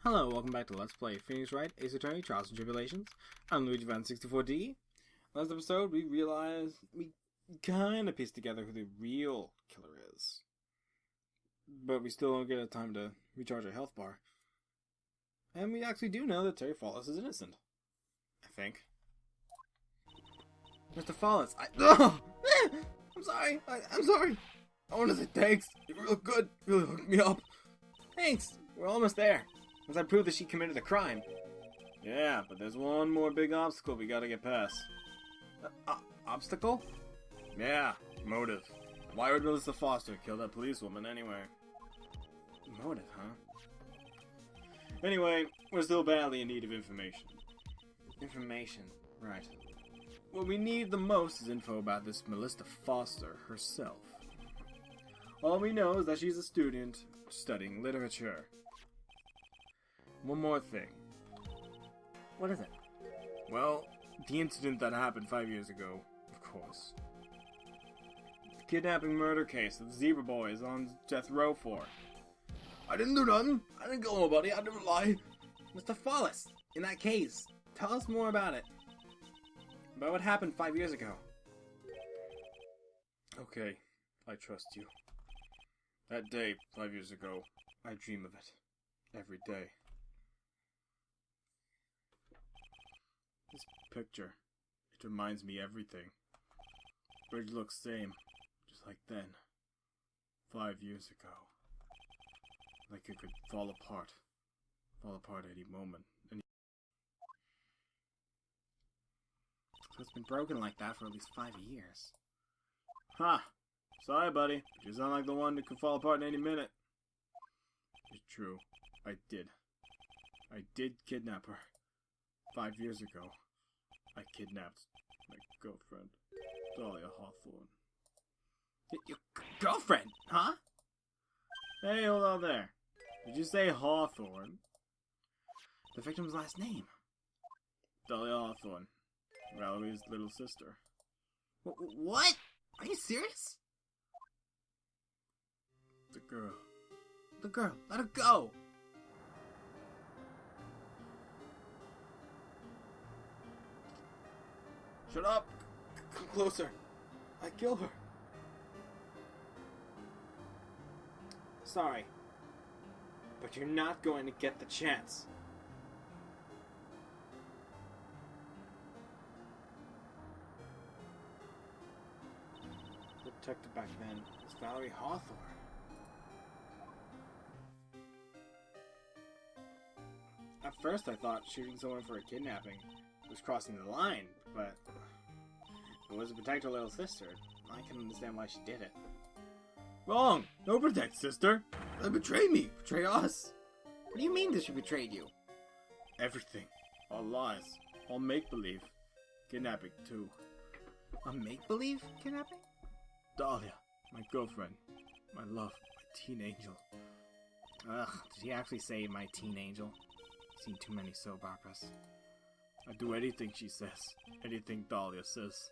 Hello, welcome back to Let's Play Phoenix Wright, Ace Attorney, Trials and Tribulations. I'm Luigi Van 64D. Last episode, we realized we kind of pieced together who the real killer is. But we still don't get time to recharge our health bar. And we actually do know that Terry Fawles is innocent. I think. Mr. Fawles, I'm sorry. I'm sorry. I want to say thanks. You were real good. You really hooked me up. Thanks. We're almost there. Once I prove that she committed a crime. Yeah, but there's one more big obstacle we gotta get past. Obstacle? Yeah, motive. Why would Melissa Foster kill that policewoman anyway? Motive, huh? Anyway, we're still badly in need of information. Information, right. What we need the most is info about this Melissa Foster herself. All we know is that she's a student studying literature. One more thing. What is it? Well, the incident that happened 5 years ago, of course. The kidnapping murder case that the Zebra Boy is on death row for. I didn't do nothing. I didn't kill nobody. I never lie. Mr. Fawles, in that case, tell us more about it. About what happened 5 years ago. Okay, I trust you. That day, 5 years ago, I dream of it. Every day. This picture, it reminds me everything. Bridge looks same, just like then. 5 years ago. Like it could fall apart. Fall apart any moment. So it's been broken like that for at least 5 years. Ha! Sorry, buddy. You sound like the one that could fall apart in any minute. It's true. I did. I did kidnap her. 5 years ago. I kidnapped my girlfriend, Dahlia Hawthorne. Your girlfriend, huh? Hey, hold on there. Did you say Hawthorne? The victim's last name. Dahlia Hawthorne. Valerie's little sister. What? Are you serious? The girl. The girl. Let her go. Shut up! Come closer. I killed her. Sorry. But you're not going to get the chance. The detective back then was Valerie Hawthorne. At first I thought shooting someone for a kidnapping was crossing the line, but it was to protect her little sister. I can understand why she did it. Wrong! No protect sister! They betrayed me! Betray us! What do you mean that she betrayed you? Everything. All lies. All make-believe. Kidnapping, too. A make-believe kidnapping? Dahlia, my girlfriend. My love. My teen angel. Ugh, did he actually say my teen angel? I've seen too many soap operas. I do anything she says. Anything Dahlia says.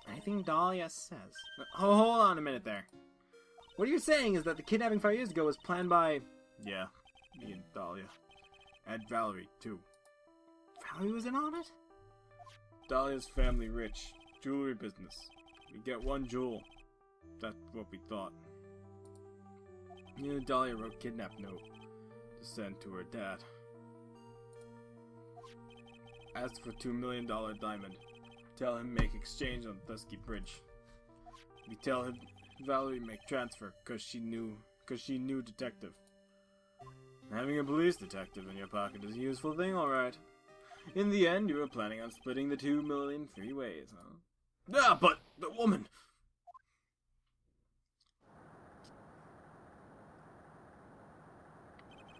Anything Dahlia says? Oh, hold on a minute there. What you're saying is that the kidnapping 5 years ago was planned by... Yeah, me and Dahlia. And Valerie, too. Valerie was in on it? Dahlia's family rich. Jewelry business. We get one jewel. That's what we thought. You know, Dahlia wrote a kidnap note to send to her dad. Asked for $2 million diamond. Tell him make exchange on Dusky Bridge. We tell him Valerie make transfer cause she knew detective. Having a police detective in your pocket is a useful thing, alright. In the end, you were planning on splitting the 2 million 3 ways, huh? Yeah, but the woman!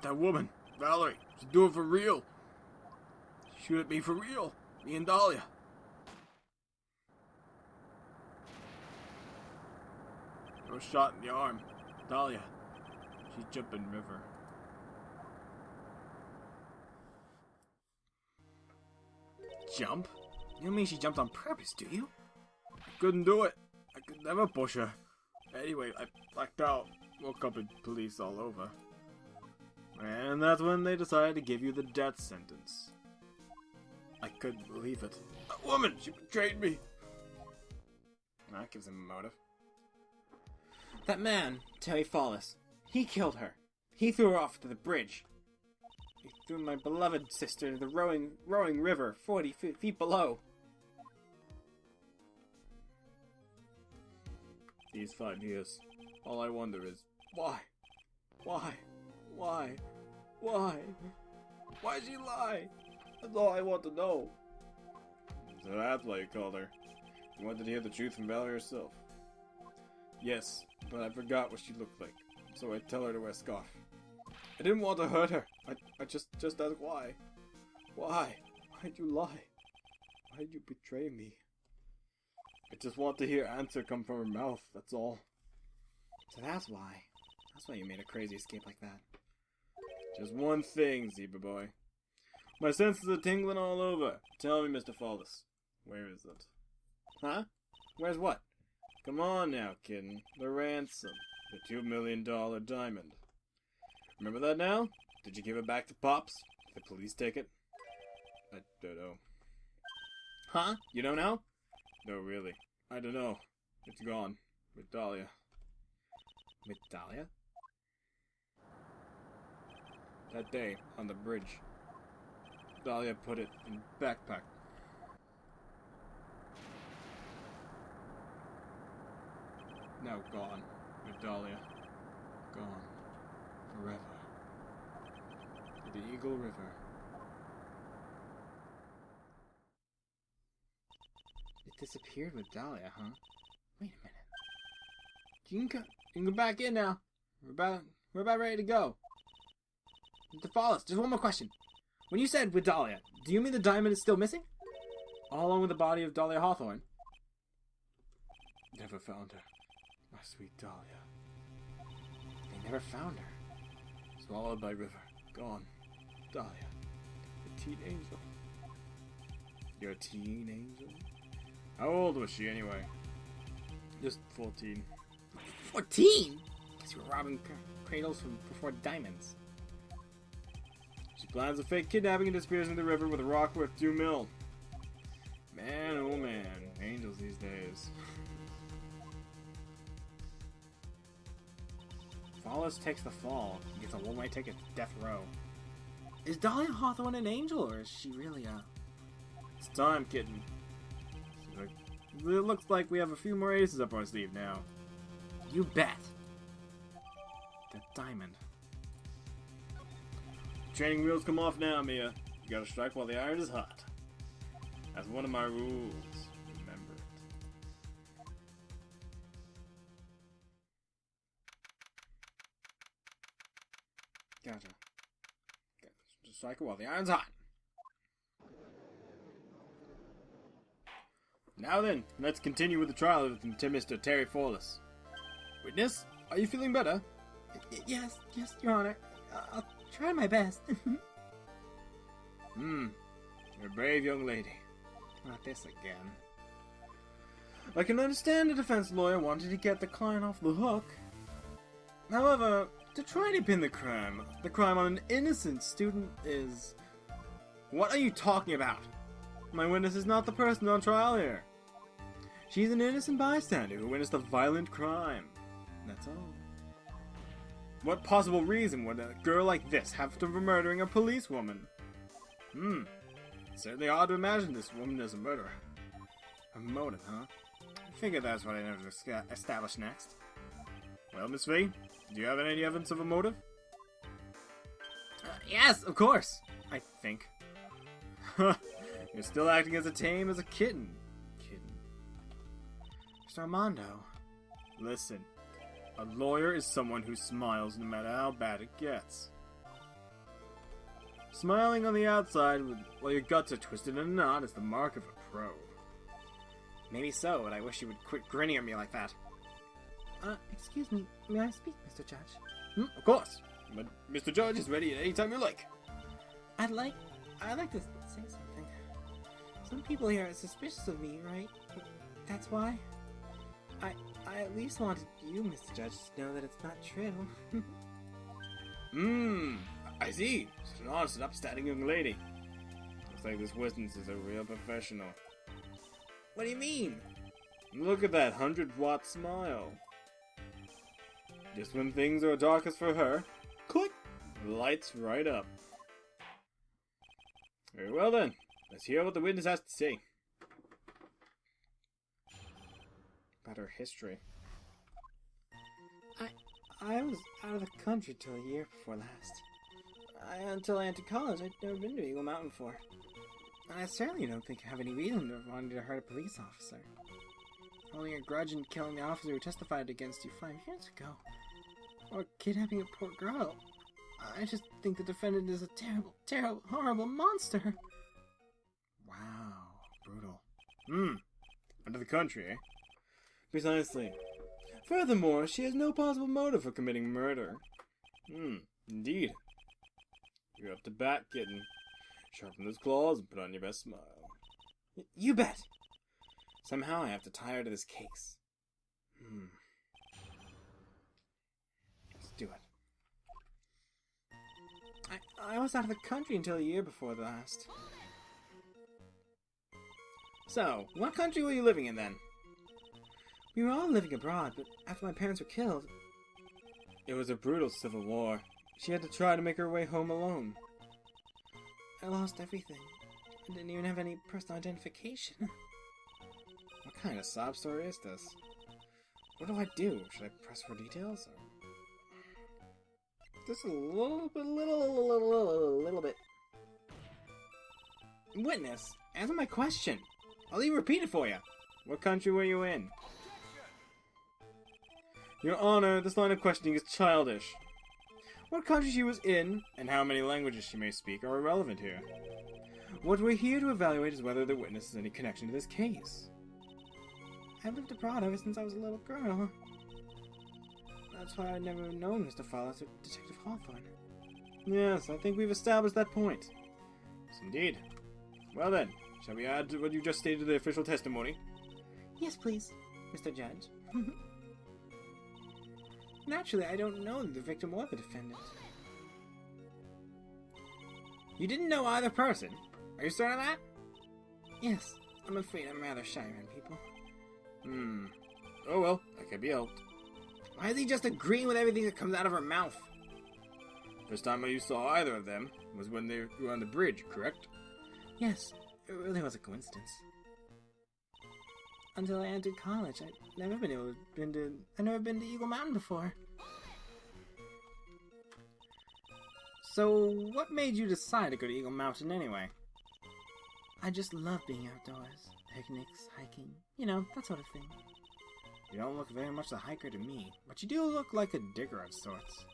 That woman, Valerie, she'd do it for real. Shoot at me for real. Me and Dahlia. I was shot in the arm. Dahlia. She jumped in the river. Jump? You don't mean she jumped on purpose, do you? I couldn't do it. I could never push her. Anyway, I blacked out. Woke up in police all over. And that's when they decided to give you the death sentence. I couldn't believe it. A woman! She betrayed me! That gives him a motive. That man, Terry Fawles, he killed her. He threw her off to the bridge. He threw my beloved sister into the roaring river 40 feet below. These 5 years, all I wonder is, why? Why? Why? Why? Why'd she lie? That's all I want to know. So that's why you called her. You wanted to hear the truth from Valerie herself. Yes, but I forgot what she looked like, so I tell her to wear a scarf. I didn't want to hurt her. I just asked why. Why? Why'd you lie? Why'd you betray me? I just want to hear answer come from her mouth, that's all. So that's why. That's why you made a crazy escape like that. Just one thing, Zebra Boy. My senses are tingling all over. Tell me, Mr. Fawles. Where is it? Huh? Where's what? Come on now, kitten. The ransom. The $2 million diamond. Remember that now? Did you give it back to Pops? Did the police take it? I don't know. Huh? You don't know? No, really. I don't know. It's gone. With Dahlia. With Dahlia? That day, on the bridge, Dahlia put it in backpack. Now gone. With Dahlia. Gone. Forever. To the Eagle River. It disappeared with Dahlia, huh? Wait a minute. You can go back in now. We're about ready to go. Mr. Fawles, just one more question. When you said with Dahlia, do you mean the diamond is still missing? All along with the body of Dahlia Hawthorne? Never found her. My sweet Dahlia. They never found her. Swallowed by river. Gone. Dahlia. The teen angel. You're a teen angel? How old was she anyway? Just 14. 14? Guess you were robbing cradles from before diamonds. She plans a fake kidnapping and disappears in the river with a rock worth $2 million. Man, oh man. Angels these days. Fawles takes the fall. He gets a one-way ticket to death row. Is Dahlia Hawthorne an angel, or is she really a... It's time, kitten. It looks like we have a few more aces up our sleeve now. You bet. That diamond. Training wheels come off now, Mia. You gotta strike while the iron is hot. That's one of my rules. Remember it. Gotcha. Just strike it while the iron's hot. Now then, let's continue with the trial of Mr. Terry Fawles. Witness, are you feeling better? Yes, Your Honor. I'll try my best. You're a brave young lady. Not this again. I can understand a defense lawyer wanting to get the client off the hook. However, to try to pin the crime on an innocent student is... What are you talking about? My witness is not the person on trial here. She's an innocent bystander who witnessed a violent crime. That's all. What possible reason would a girl like this have for murdering a policewoman? It's certainly hard to imagine this woman as a murderer. A motive, huh? I figure that's what I never establish next. Well, Miss V, do you have any evidence of a motive? Yes, of course. I think. You're still acting as tame as a kitten. Mr. Armando. Listen. A lawyer is someone who smiles no matter how bad it gets. Smiling on the outside while your guts are twisted in a knot is the mark of a pro. Maybe so, but I wish you would quit grinning at me like that. Excuse me. May I speak, Mr. Judge? Of course. But Mr. Judge is ready at any time you like. I'd like to say something. Some people here are suspicious of me, right? That's why. I at least wanted you, Mr. Judge, to know that it's not true. I I see. She's an honest and upstanding young lady. Looks like this witness is a real professional. What do you mean? Look at that 100-watt smile. Just when things are darkest for her, click, lights right up. Very well then, let's hear what the witness has to say. About her history. I was out of the country till a year before last. Until I entered college, I'd never been to Eagle Mountain before. And I certainly don't think I have any reason to wanting to hurt a police officer. Holding a grudge and killing the officer who testified against you 5 years ago. Or kidnapping a poor girl. I just think the defendant is a terrible, terrible, horrible monster. Wow, brutal. Out of the country, eh? Precisely. Furthermore, she has no possible motive for committing murder. Indeed. You're up to bat, kitten. Sharpen those claws and put on your best smile. You bet! Somehow I have to tie her to this case. Let's do it. I was out of the country until a year before the last. So, what country were you living in then? We were all living abroad, but after my parents were killed... It was a brutal civil war. She had to try to make her way home alone. I lost everything. I didn't even have any personal identification. What kind of sob story is this? What do I do? Should I press for details? Or... Just a little bit. Witness, answer my question. I'll even repeat it for you. What country were you in? Your Honor, this line of questioning is childish. What country she was in, and how many languages she may speak, are irrelevant here. What we're here to evaluate is whether the witness has any connection to this case. I've lived abroad ever since I was a little girl. That's why I'd never known Mr. Fawles or Detective Hawthorne. Yes, I think we've established that point. Yes, indeed. Well then, shall we add to what you just stated to the official testimony? Yes, please, Mr. Judge. Naturally, I don't know the victim or the defendant. You didn't know either person? Are you certain of that? Yes, I'm afraid I'm rather shy around people. Oh well, that can be helped. Why is he just agreeing with everything that comes out of her mouth? First time you saw either of them was when they were on the bridge, correct? Yes, it really was a coincidence. Until I entered college, I'd never been to Eagle Mountain before. So, what made you decide to go to Eagle Mountain anyway? I just love being outdoors. Picnics, hiking, you know, that sort of thing. You don't look very much a hiker to me, but you do look like a digger of sorts.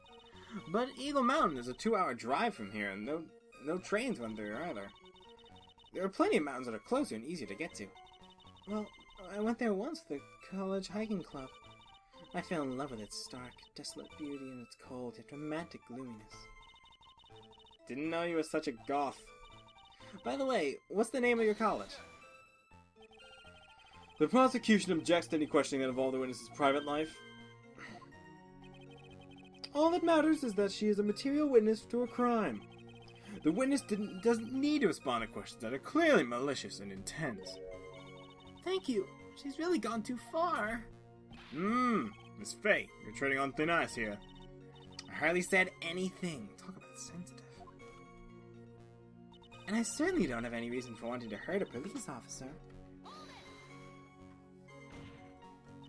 But Eagle Mountain is a 2-hour drive from here, and no trains run there either. There are plenty of mountains that are closer and easier to get to. Well, I went there once with the college hiking club. I fell in love with its stark, desolate beauty and its cold yet romantic gloominess. Didn't know you were such a goth. By the way, what's the name of your college? The prosecution objects to any questioning that involves the witness's private life. All that matters is that she is a material witness to a crime. The witness doesn't need to respond to questions that are clearly malicious and intense. Thank you. She's really gone too far. Miss Faye, you're treading on thin ice here. I hardly said anything. Talk about sensitive. And I certainly don't have any reason for wanting to hurt a police officer.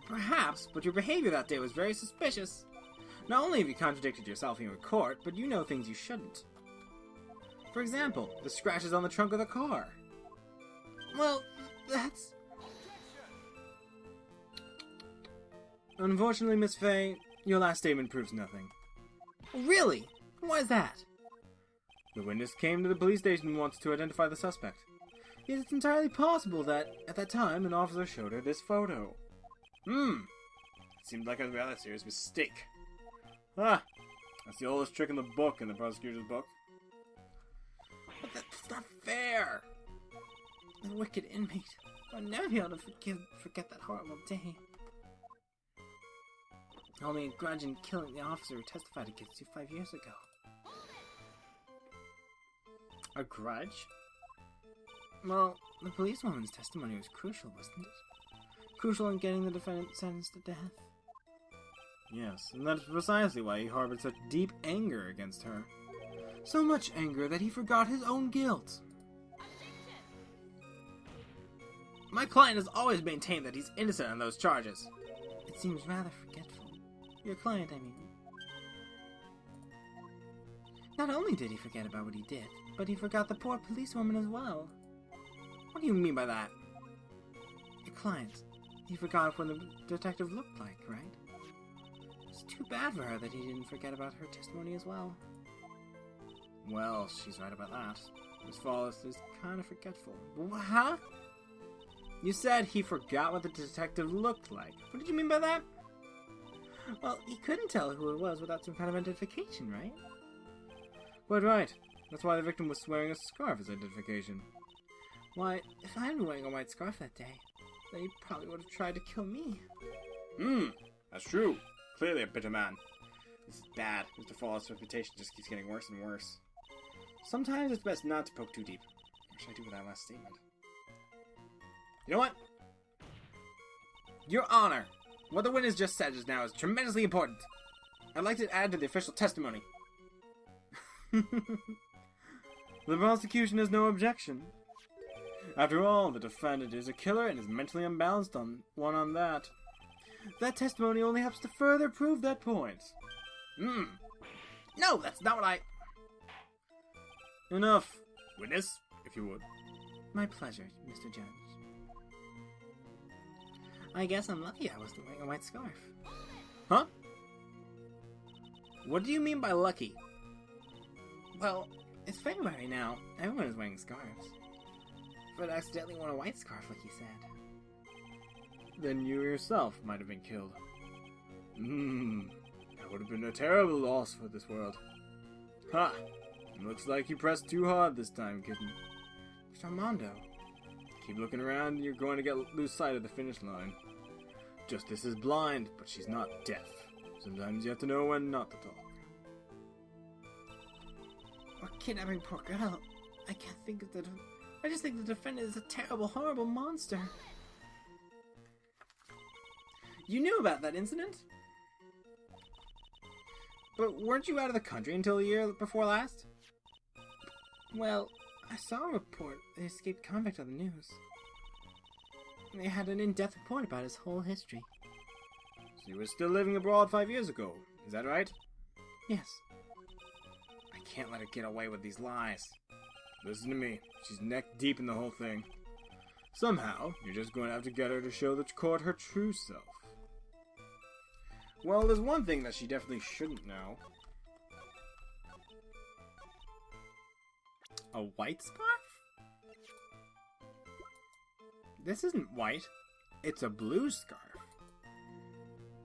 Perhaps, but your behavior that day was very suspicious. Not only have you contradicted yourself in court, but you know things you shouldn't. For example, the scratches on the trunk of the car. Well, that's... Unfortunately, Miss Faye, your last statement proves nothing. Really? Why is that? The witness came to the police station once to identify the suspect. Yet it's entirely possible that, at that time, an officer showed her this photo. It seemed like a rather serious mistake. That's the oldest trick in the book, in the prosecutor's book. But that's not fair! The wicked inmate. I'll never be able to forget that horrible day. Holding a grudge and killing the officer who testified against you 5 years ago. A grudge? Well, the policewoman's testimony was crucial, wasn't it? Crucial in getting the defendant sentenced to death. Yes, and that's precisely why he harbored such deep anger against her. So much anger that he forgot his own guilt. My client has always maintained that he's innocent on those charges. It seems rather forgetful. Your client, I mean. Not only did he forget about what he did, but he forgot the poor policewoman as well. What do you mean by that? Your client. He forgot what the detective looked like, right? It's too bad for her that he didn't forget about her testimony as well. Well, she's right about that. Miss Fawles is kind of forgetful. Huh? You said he forgot what the detective looked like. What did you mean by that? Well, he couldn't tell who it was without some kind of identification, right? Quite right. That's why the victim was wearing a scarf as identification. Why, if I had been wearing a white scarf that day, then he probably would have tried to kill me. That's true. Clearly a bitter man. This is bad. Mr. Fawles' reputation just keeps getting worse and worse. Sometimes it's best not to poke too deep. What should I do with that last statement? You know what? Your Honor, what the witness just said just now is tremendously important. I'd like to add to the official testimony. The prosecution has no objection. After all, the defendant is a killer and is mentally unbalanced on that. That testimony only helps to further prove that point. No, that's not what I... Enough. Witness, if you would. My pleasure, Mr. Judge. I guess I'm lucky I wasn't wearing a white scarf. Huh? What do you mean by lucky? Well, it's February now. Everyone is wearing scarves. But I accidentally wore a white scarf like you said. Then you yourself might have been killed. That would have been a terrible loss for this world. Ha! Looks like you pressed too hard this time, kitten. Mr. Armando. Keep looking around and you're going to lose sight of the finish line. Justice is blind, but she's not deaf. Sometimes you have to know when not to talk. We're kidnapping poor girl. I can't think of I just think the defendant is a terrible, horrible monster. You knew about that incident? But weren't you out of the country until the year before last? Well, I saw a report of the escaped convict on the news. They had an in-depth report about his whole history. So you were still living abroad 5 years ago, is that right? Yes. I can't let her get away with these lies. Listen to me, she's neck deep in the whole thing. Somehow, you're just going to have to get her to show the court her true self. Well, there's one thing that she definitely shouldn't know. A white scarf? This isn't white. It's a blue scarf.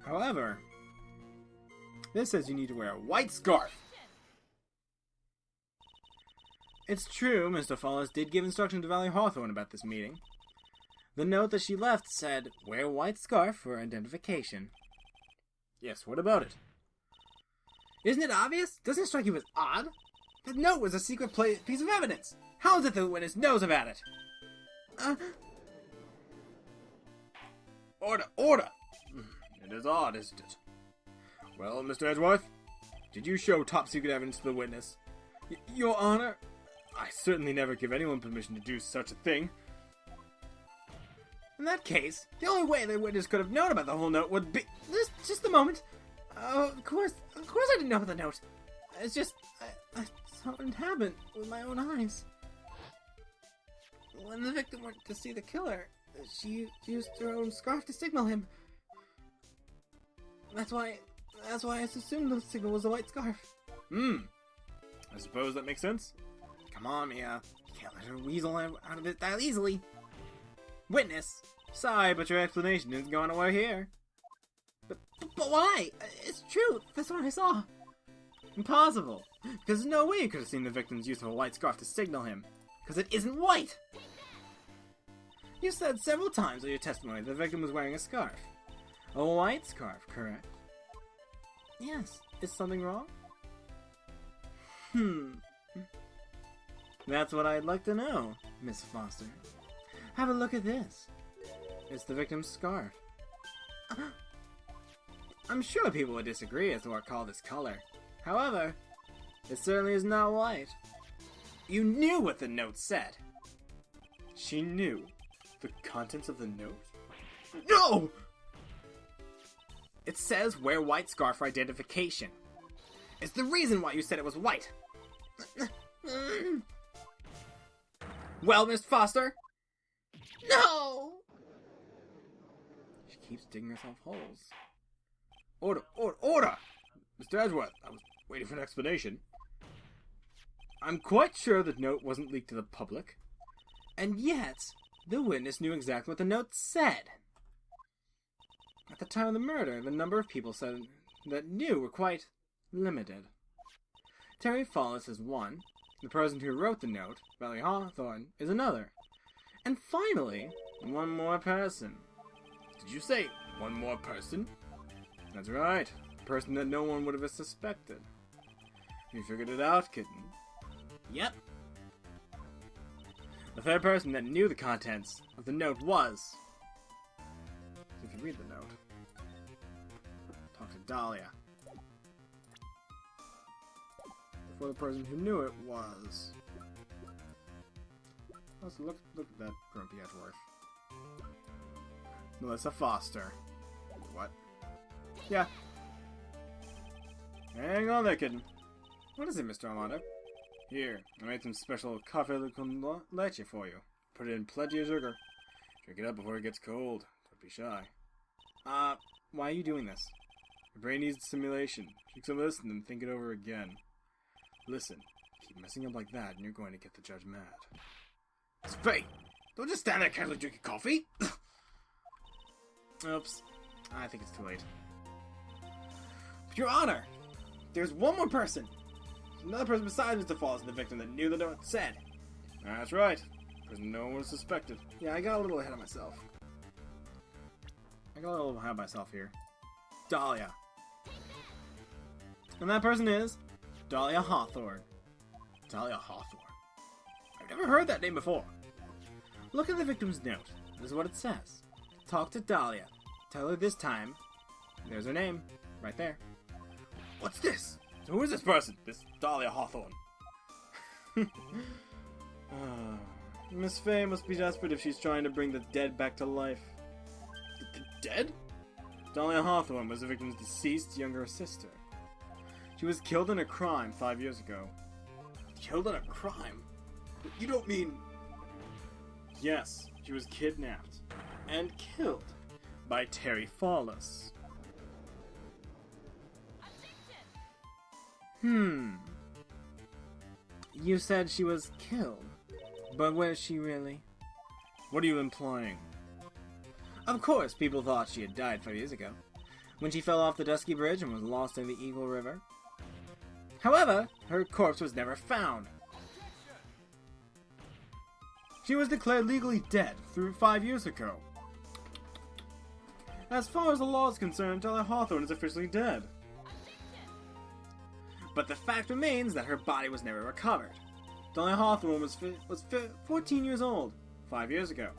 However, this says you need to wear a white scarf. It's true, Mr. Fawles did give instruction to Valley Hawthorne about this meeting. The note that she left said, wear a white scarf for identification. Yes, what about it? Isn't it obvious? Doesn't it strike you as odd? That note was a secret piece of evidence. How is it the witness knows about it? Order! It is odd, isn't it? Well, Mr. Edgeworth, did you show top-secret evidence to the witness? Your Honor, I certainly never give anyone permission to do such a thing. In that case, the only way the witness could have known about the whole note would be... Just a moment. Of course I didn't know about the note. It's just, I saw it happen with my own eyes. When the victim went to see the killer, she used her own scarf to signal him. That's why I assumed the signal was a white scarf. I suppose that makes sense. Come on, Mia. You can't let her weasel out of it that easily. Witness. Sorry, but your explanation isn't going nowhere here. But why? It's true. That's what I saw. Impossible. Because there's no way you could have seen the victim's use of a white scarf to signal him. Because it isn't white. You said several times in your testimony that the victim was wearing a scarf. A white scarf, correct? Yes. Is something wrong? That's what I'd like to know, Miss Foster. Have a look at this. It's the victim's scarf. I'm sure people would disagree as to what call this color. However, it certainly is not white. You knew what the note said. She knew the contents of the note? No! It says wear white scarf for identification. It's the reason why you said it was white. Well, Miss Foster? No! She keeps digging herself holes. Order! Order! Order! Mr. Edgeworth, I was waiting for an explanation. I'm quite sure the note wasn't leaked to the public. And yet, the witness knew exactly what the note said. At the time of the murder, the number of people said that knew were quite limited. Terry Fawles is one. The person who wrote the note, Valley Hawthorne, is another. And finally, one more person. Did you say one more person? That's right. A person that no one would have suspected. You figured it out, kitten. Yep. The third person that knew the contents of the note was... You can read the note. Talk to Dahlia. Before the person who knew it was... Also, look at that grumpy Edgeworth. Melissa Foster. What? Yeah. Hang on there, kitten. What is it, Mr. Armando? Here, I made some special cafe con leche for you. Put in plenty of sugar. Drink it up before it gets cold. Don't be shy. Why are you doing this? Your brain needs stimulation. Drink some of this and then think it over again. Listen, keep messing up like that and you're going to get the judge mad. Spade! Don't just stand there casually drinking coffee! Oops. I think it's too late. But Your Honor! There's one more person! There's another person besides Mr. Fawles, the victim that knew the note said. That's right. Person no one was suspected. Yeah, I got a little ahead of myself. Here. Dahlia. And that person is Dahlia Hawthorne. Dahlia Hawthorne? I've never heard that name before. Look at the victim's note. This is what it says. Talk to Dahlia. Tell her this time. There's her name. Right there. What's this? So who is this person? This Dahlia Hawthorne? Miss Fay must be desperate if she's trying to bring the dead back to life. The dead? Dahlia Hawthorne was the victim's deceased younger sister. She was killed in a crime 5 years ago. Killed in a crime? You don't mean... Yes, she was kidnapped and killed by Terry Fawles. You said she was killed, but where's she really? What are you implying? Of course, people thought she had died 5 years ago, when she fell off the Dusky Bridge and was lost in the Eagle River. However, her corpse was never found. She was declared legally dead through 5 years ago. As far as the law is concerned, Dahlia Hawthorne is officially dead. But the fact remains that her body was never recovered. Dahlia Hawthorne was 14 years old 5 years ago.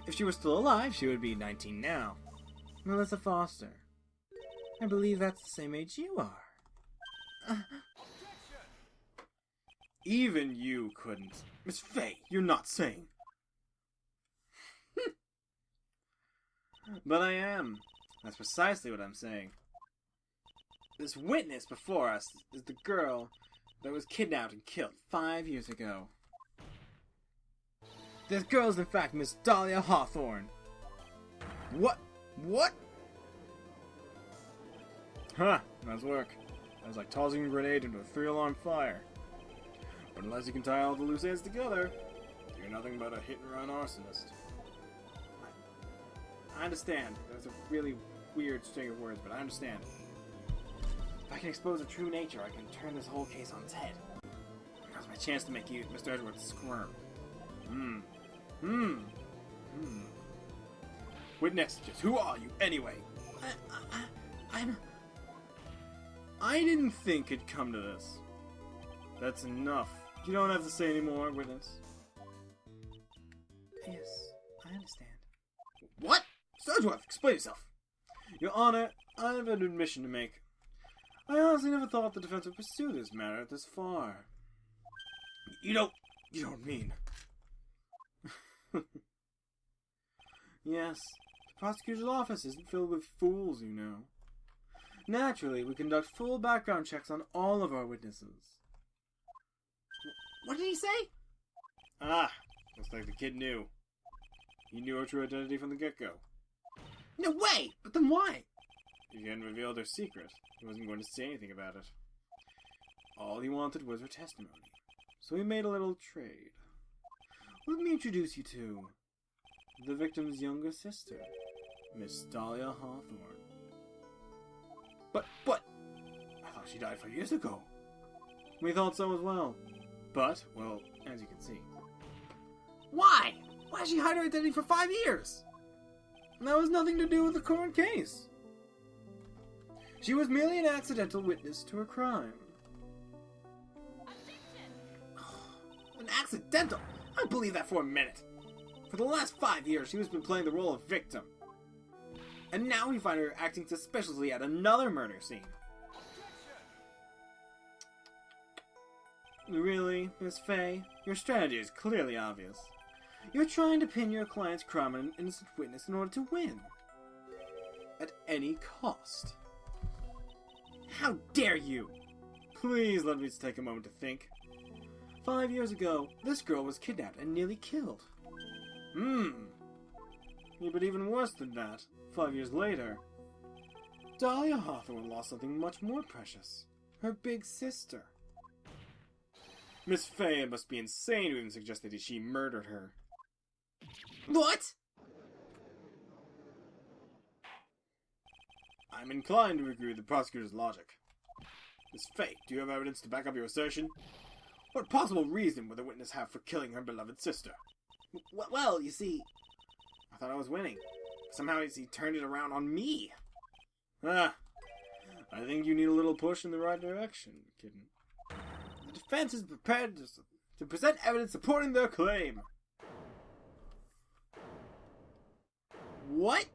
If she were still alive, she would be 19 now. Melissa Foster. I believe that's the same age you are. Even you couldn't. Miss Fay, you're not sane. But I am. That's precisely what I'm saying. This witness before us is the girl that was kidnapped and killed 5 years ago. This girl is in fact Miss Dahlia Hawthorne. What? What? Huh, nice work. That was like tossing a grenade into a 3-alarm fire. But unless you can tie all the loose ends together, you're nothing but a hit-and-run arsonist. I understand. There's a really weird string of words, but I understand. If I can expose her true nature, I can turn this whole case on its head. Now's my chance to make you, Mr. Edgeworth, squirm. Witness, just who are you, anyway? I didn't think it'd come to this. That's enough. You don't have to say any more, witness. Yes, I understand. What? Sergeant, explain yourself. Your Honor, I have an admission to make. I honestly never thought the defense would pursue this matter this far. You don't mean... Yes, the prosecutor's office isn't filled with fools, you know. Naturally, we conduct full background checks on all of our witnesses. What did he say? Ah, looks like the kid knew. He knew her true identity from the get-go. No way! But then why? He hadn't revealed her secret. He wasn't going to say anything about it. All he wanted was her testimony. So he made a little trade. Let me introduce you to the victim's younger sister, Miss Dahlia Hawthorne. But, I thought she died 5 years ago. We thought so as well. But, well, as you can see. Why? Why did she hide her identity for 5 years? That was nothing to do with the current case. She was merely an accidental witness to a crime. An accidental? I don't believe that for a minute. For the last 5 years, she has been playing the role of victim. And now we find her acting suspiciously at another murder scene. Really, Miss Faye? Your strategy is clearly obvious. You're trying to pin your client's crime on an innocent witness in order to win. At any cost. How dare you! Please let me take a moment to think. 5 years ago, this girl was kidnapped and nearly killed. Yeah, but even worse than that, 5 years later, Dahlia Hawthorne lost something much more precious. Her big sister. Miss Faye must be insane to even suggest that she murdered her. What? I'm inclined to agree with the prosecutor's logic. Miss Faye, do you have evidence to back up your assertion? What possible reason would the witness have for killing her beloved sister? Well, you see... I thought I was winning. Somehow he turned it around on me. I think you need a little push in the right direction, kitten. The defense is prepared to present evidence supporting their claim. What?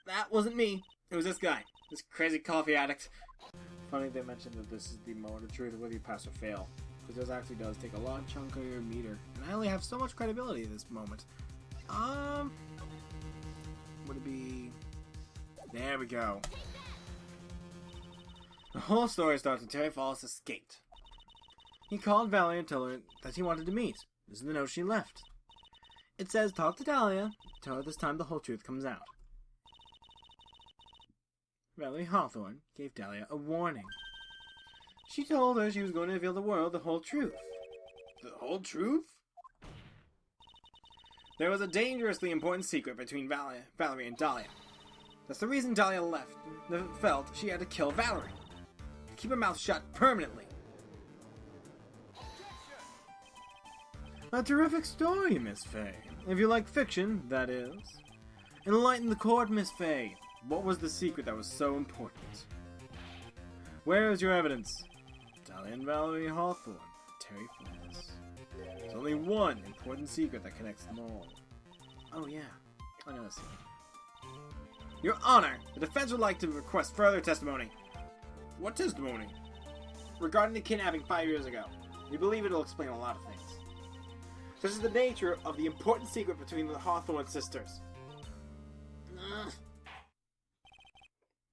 That wasn't me. It was this guy. This crazy coffee addict. Funny they mentioned that this is the moment of truth whether you pass or fail. Because this actually does take a large chunk of your meter. And I only have so much credibility at this moment. Would it be... There we go. The whole story starts when Terry Fawles escaped. He called Valerie and told her that he wanted to meet. This is the note she left. It says, talk to Dahlia. Tell her this time the whole truth comes out. Valerie Hawthorne gave Dahlia a warning. She told her she was going to reveal the world the whole truth. The whole truth? There was a dangerously important secret between Valerie and Dahlia. That's the reason Dahlia felt she had to kill Valerie. To keep her mouth shut permanently. A terrific story, Miss Faye. If you like fiction, that is. Enlighten the court, Miss Faye. What was the secret that was so important? Where is your evidence? Dahlia and Valerie Hawthorne, Terry Fawles. There's only one important secret that connects them all. Oh yeah, I know this. Your Honor, the defense would like to request further testimony. What testimony? Regarding the kidnapping 5 years ago. We believe it'll explain a lot of things. Such as the nature of the important secret between the Hawthorne sisters.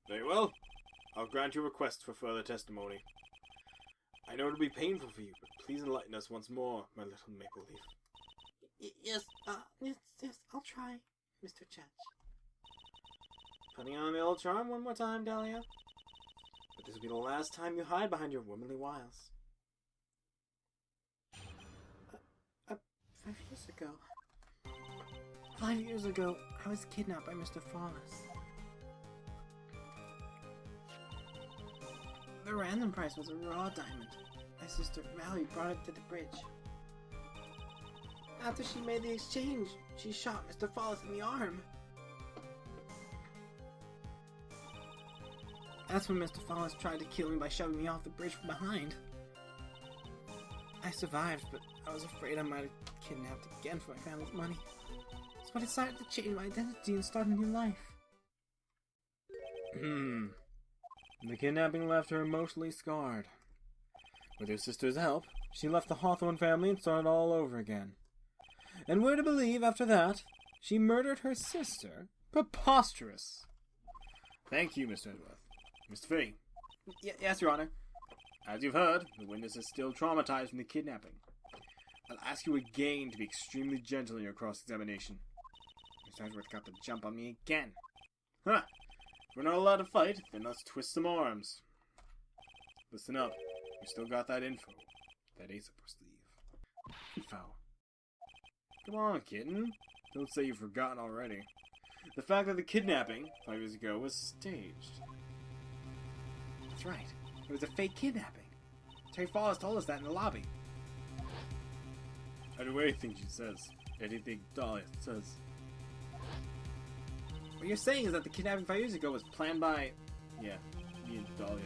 Very well. I'll grant your request for further testimony. I know it'll be painful for you, but please enlighten us once more, my little maple-leaf. Yes, I'll try, Mr. Judge. Putting on the old charm one more time, Dahlia. But this will be the last time you hide behind your womanly wiles. 5 years ago. 5 years ago, I was kidnapped by Mr. Fawles. The random prize was a raw diamond. My sister Valerie brought it to the bridge. After she made the exchange, she shot Mr. Fawles in the arm. That's when Mr. Fawles tried to kill me by shoving me off the bridge from behind. I survived, but I was afraid I might have kidnapped again for my family's money. So I decided to change my identity and start a new life. The kidnapping left her emotionally scarred. With her sister's help, she left the Hawthorne family and started all over again. And we're to believe, after that, she murdered her sister? Preposterous! Thank you, Mr. Edgeworth. Mr. Fee. Yes, Your Honor. As you've heard, the witness is still traumatized from the kidnapping. I'll ask you again to be extremely gentle in your cross-examination. Mr. Edgeworth got the jump on me again. Huh! If we're not allowed to fight, then let's twist some arms. Listen up. We still got that info. That ace up our sleeve. Info. Come on, kitten. Don't say you've forgotten already. The fact that the kidnapping, 5 years ago, was staged. That's right. It was a fake kidnapping. Terry Fawles told us that in the lobby. I do anything she says. Anything Dahlia says. What you're saying is that the kidnapping 5 years ago was planned by... Yeah, me and Dahlia.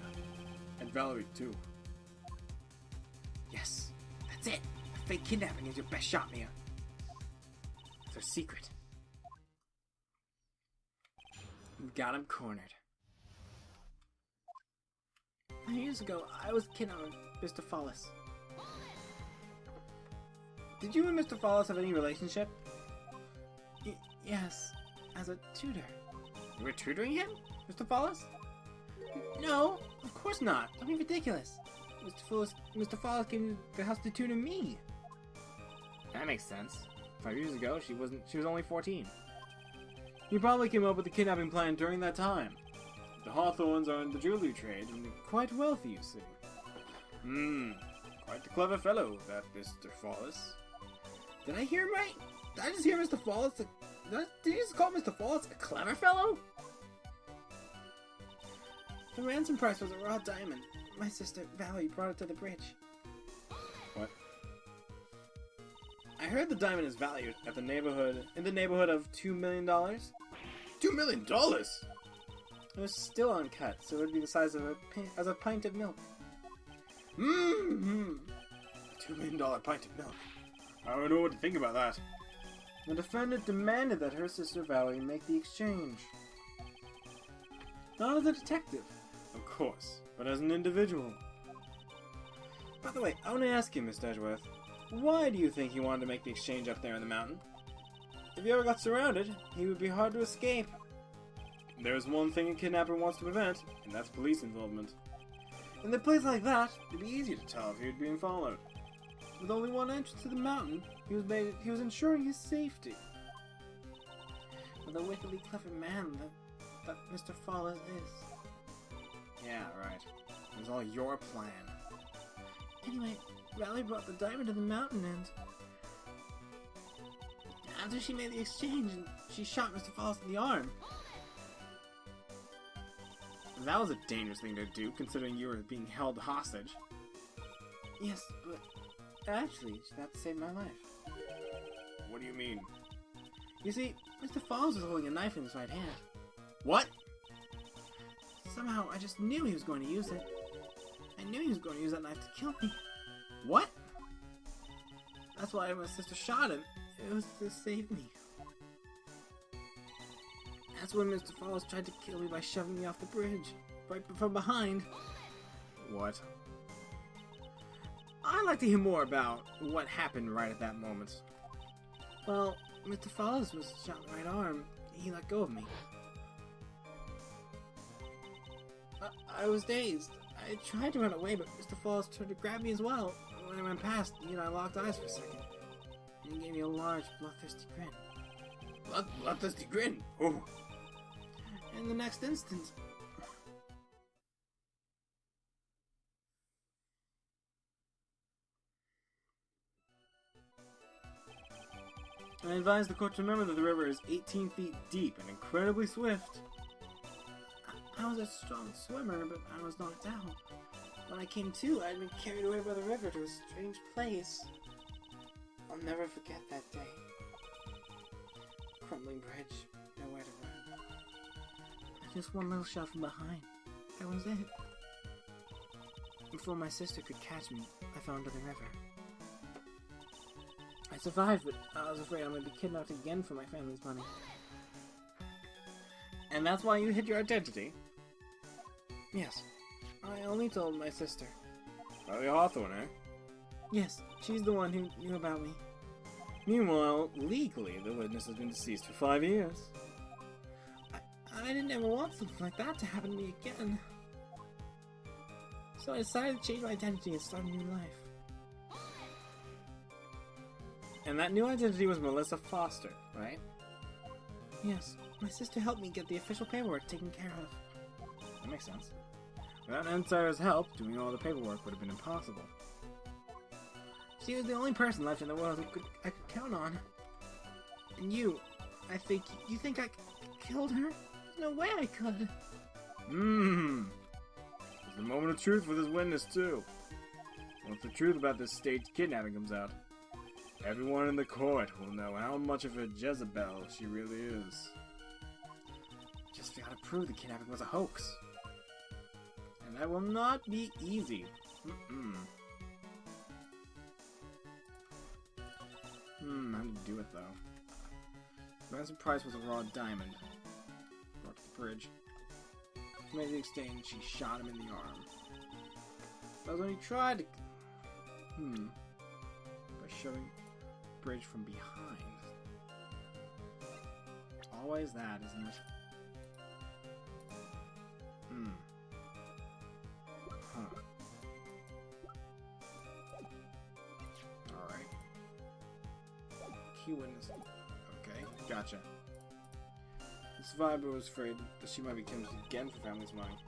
And Valerie, too. Yes, that's it. A fake kidnapping is your best shot, Mia. It's our secret. We've got him cornered. 5 years ago, I was kidnapped with Mr. Fawles. Did you and Mr. Fawles have any relationship? Yes, as a tutor. You were tutoring him, Mr. Fawles? No, of course not. Don't be ridiculous. Mr. Fawles came to the house to tutor me. That makes sense. 5 years ago, she was only 14. You probably came up with the kidnapping plan during that time. The Hawthorns are in the jewelry trade and quite wealthy, you see. Quite the clever fellow, that Mr. Fawles. Did I hear him right? Did I just hear Mr. Fawles? Did you just call Mr. Fawles a clever fellow? The ransom price was a raw diamond. My sister, Valerie, brought it to the bridge. What? I heard the diamond is valued in the neighborhood of $2 million. $2 million? It was still uncut, so it would be the size of a pint of milk. $2 million pint of milk. I don't know what to think about that. The defendant demanded that her sister Valerie make the exchange. Not as a detective. Of course, but as an individual. By the way, I want to ask you, Mr. Edgeworth, why do you think he wanted to make the exchange up there in the mountain? If he ever got surrounded, he would be hard to escape. There's one thing a kidnapper wants to prevent, and that's police involvement. In a place like that, it'd be easy to tell if he was being followed. With only one entrance to the mountain, he was ensuring his safety. With a wickedly clever man that Mr. Fawles is. Yeah, right. It was all your plan. Anyway, Valerie brought the diamond to the mountain and... after she made the exchange, she shot Mr. Fawles in the arm. That was a dangerous thing to do, considering you were being held hostage. Yes, but actually, that saved my life. What do you mean? You see, Mr. Fawles was holding a knife in his right hand. What? Somehow, I just knew he was going to use it. I knew he was going to use that knife to kill me. What? That's why my sister shot him. It was to save me. That's when Mr. Fawles tried to kill me by shoving me off the bridge, right from behind. What? I'd like to hear more about what happened right at that moment. Well, Mr. Fawles was shot in the right arm. He let go of me. I was dazed. I tried to run away, but Mr. Fawles tried to grab me as well. When I went past, he and I locked eyes for a second. And he gave me a large, bloodthirsty grin. Bloodthirsty grin? Oh. In the next instant... I advise the court to remember that the river is 18 feet deep and incredibly swift. I was a strong swimmer, but I was knocked out. When I came to, I had been carried away by the river to a strange place. I'll never forget that day. Crumbling bridge, nowhere to run. Just one little shot from behind. that was it. Before my sister could catch me, I fell into the river. I survived, but I was afraid I might be kidnapped again for my family's money. And that's why you hid your identity? Yes. I only told my sister. Probably Hawthorne, eh? Yes, she's the one who knew about me. Meanwhile, legally, the witness has been deceased for 5 years. I didn't ever want something like that to happen to me again. So I decided to change my identity and start a new life. And that new identity was Melissa Foster, right? Yes, my sister helped me get the official paperwork taken care of. That makes sense. Without an insider's help, doing all the paperwork would have been impossible. She was the only person left in the world I could count on. And you think I killed her? There's no way I could. There's a moment of truth for this witness, too. Once the truth about this staged kidnapping comes out, everyone in the court will know how much of a Jezebel she really is. Just gotta prove the kidnapping was a hoax. And that will not be easy. How to do it, though? Ransom price was a raw diamond. Brought to the bridge. She made the exchange, she shot him in the arm. That was when he tried to... By shoving the bridge from behind. Always that, isn't it? Alright. Key witness. Okay, gotcha. The survivor was afraid that she might be kidnapped again for family's money.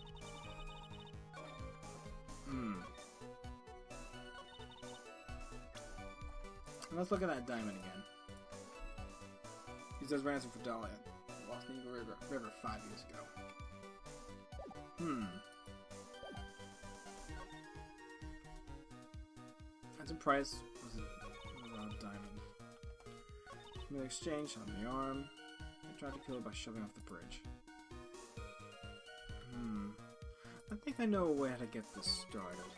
Let's look at that diamond again. He says ransom for Dahlia. Lost in the river 5 years ago. Ransom price was a raw diamond. In the exchange, shot in the arm. They tried to kill her by shoving off the bridge. I think I know a way to get this started.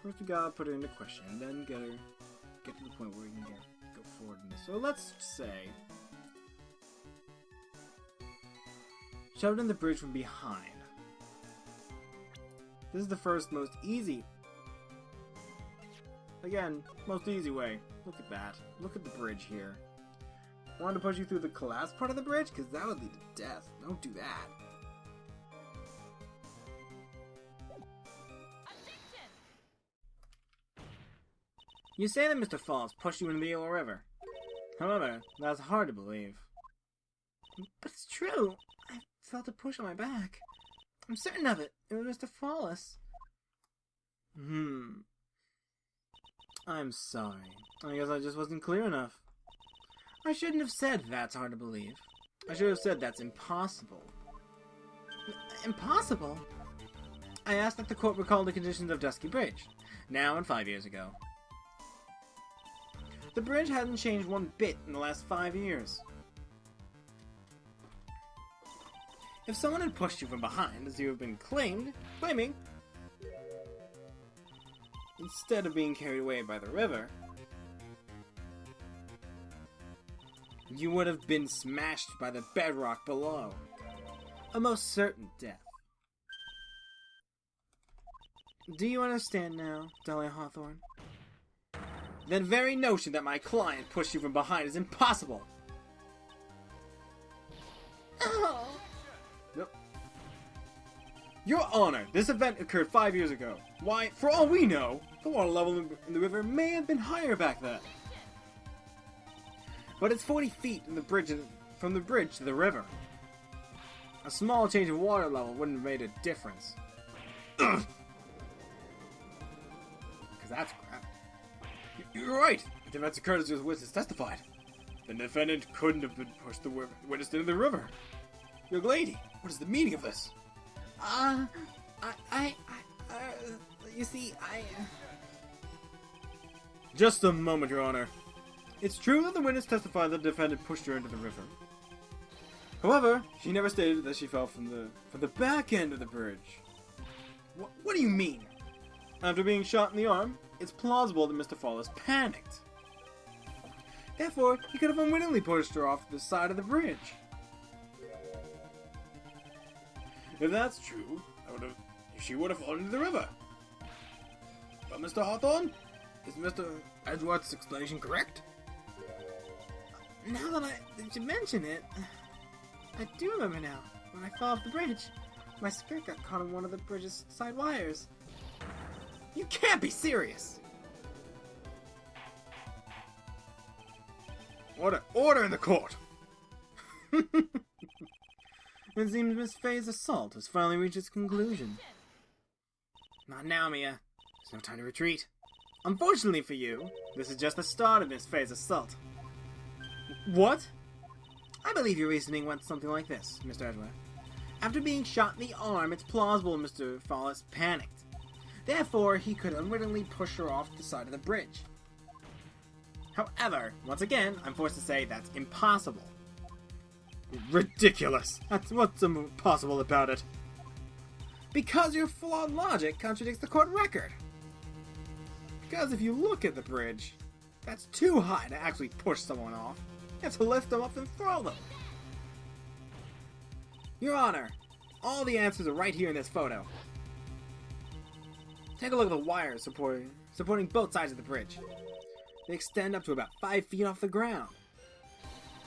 First we gotta put her into question, and then get to the point where we can go forward in this. So let's say shoved in the bridge from behind. This is the first most easy. Again, most easy way. Look at that. Look at the bridge here. Wanted to push you through the collapse part of the bridge? Because that would lead to death. Don't do that. You say that Mr. Fawles pushed you into the Yellow River. However, that's hard to believe. But it's true. I felt a push on my back. I'm certain of it. It was Mr. Fawles. I'm sorry. I guess I just wasn't clear enough. I shouldn't have said that's hard to believe. I should have said that's impossible. Impossible? I asked that the court recall the conditions of Dusky Bridge, now and 5 years ago. The bridge hasn't changed one bit in the last 5 years. If someone had pushed you from behind, as you have been claiming, instead of being carried away by the river, you would have been smashed by the bedrock below. A most certain death. Do you understand now, Dahlia Hawthorne? That very notion that my client pushed you from behind is impossible. Oh. Yep. Your Honor, this event occurred 5 years ago. Why, for all we know, the water level in the river may have been higher back then. But it's 40 feet from the bridge to the river. A small change in water level wouldn't have made a difference. Because that's crap. You're right. The events occurred as the witness testified. The defendant couldn't have been pushed the witness into the river. Young lady, what is the meaning of this? You see, Just a moment, Your Honor. It's true that the witness testified that the defendant pushed her into the river. However, she never stated that she fell from the back end of the bridge. What do you mean? After being shot in the arm, it's plausible that Mr. Fawles panicked. Therefore, he could have unwittingly pushed her off the side of the bridge. If that's true, she would have fallen into the river. But Mr. Hawthorne, is Mr. Edgeworth's explanation correct? Now that you mention it, I do remember now. When I fell off the bridge, my skirt got caught on one of the bridge's side wires. You can't be serious! Order in the court! It seems Miss Faye's assault has finally reached its conclusion. Not now, Mia. There's no time to retreat. Unfortunately for you, this is just the start of Miss Faye's assault. What? I believe your reasoning went something like this, Mr. Edgeworth. After being shot in the arm, it's plausible Mr. Fawles panicked. Therefore, he could unwittingly push her off the side of the bridge. However, once again, I'm forced to say that's impossible. Ridiculous! What's impossible about it? Because your flawed logic contradicts the court record. Because if you look at the bridge, that's too high to actually push someone off. You have to lift them up and throw them. Your Honor, all the answers are right here in this photo. Take a look at the wires supporting both sides of the bridge. They extend up to about 5 feet off the ground.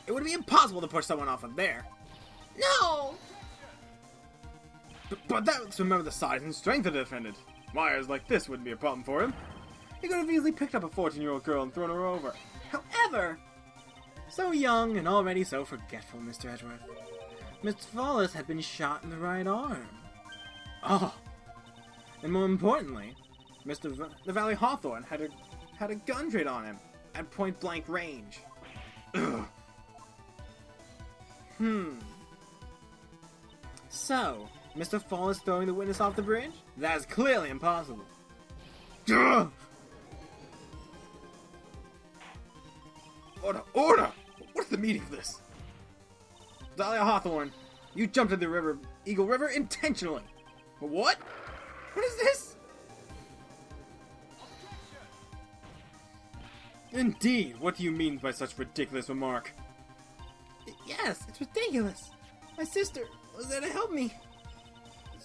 It would be impossible to push someone off of there. No! But that's remember the size and strength of the defendant. Wires like this wouldn't be a problem for him. He could have easily picked up a 14-year-old girl and thrown her over. However, so young and already so forgetful, Mr. Edgeworth. Mr. Fawles had been shot in the right arm. Oh! And more importantly, the Valley Hawthorne had a gun trade on him at point-blank range. Ugh. So, Mr. Fawles throwing the witness off the bridge? That is clearly impossible. Ugh. Order! What's the meaning of this? Dahlia Hawthorne, you jumped in the Eagle River intentionally. What? What is this? Indeed, what do you mean by such ridiculous remark? Yes, it's ridiculous. My sister was there to help me.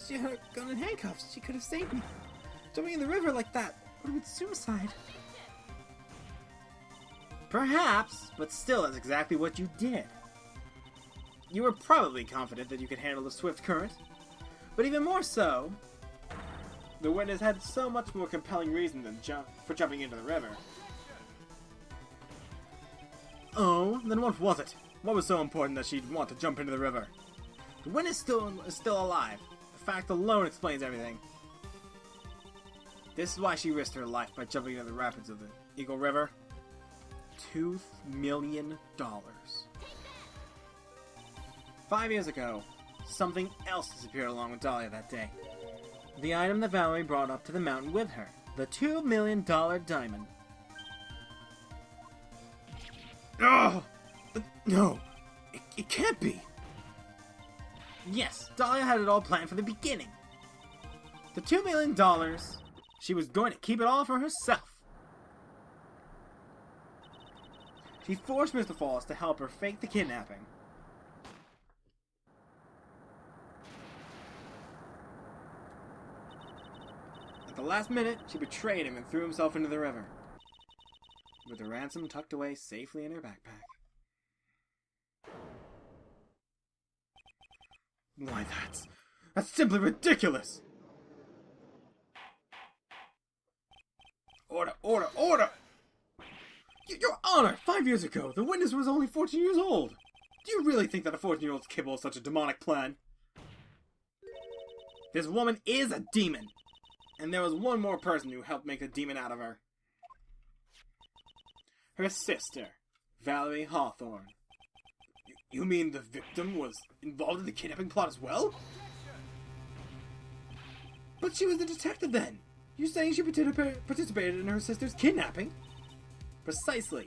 She had a gun and handcuffs. She could have saved me. Jumping in the river like that would have been suicide. Perhaps, but still that's exactly what you did. You were probably confident that you could handle the swift current. But even more so, the witness had so much more compelling reason for jumping into the river. Oh, then what was it? What was so important that she'd want to jump into the river? The witness is still alive. The fact alone explains everything. This is why she risked her life by jumping into the rapids of the Eagle River. $2 million. 5 years ago, something else disappeared along with Dahlia that day. The item that Valerie brought up to the mountain with her. The $2 million diamond. Ugh! No! It can't be! Yes, Dahlia had it all planned from the beginning. The $2 million, she was going to keep it all for herself. She forced Mr. Fawles to help her fake the kidnapping. At the last minute, she betrayed him and threw himself into the river, with the ransom tucked away safely in her backpack. Why, that's simply ridiculous! Order! Your Honor, 5 years ago, the witness was only 14 years old. Do you really think that a 14-year-old's capable of such a demonic plan? This woman is a demon! And there was one more person who helped make a demon out of her. Her sister, Valerie Hawthorne. You mean the victim was involved in the kidnapping plot as well? But she was the detective then! You're saying she participated in her sister's kidnapping? Precisely.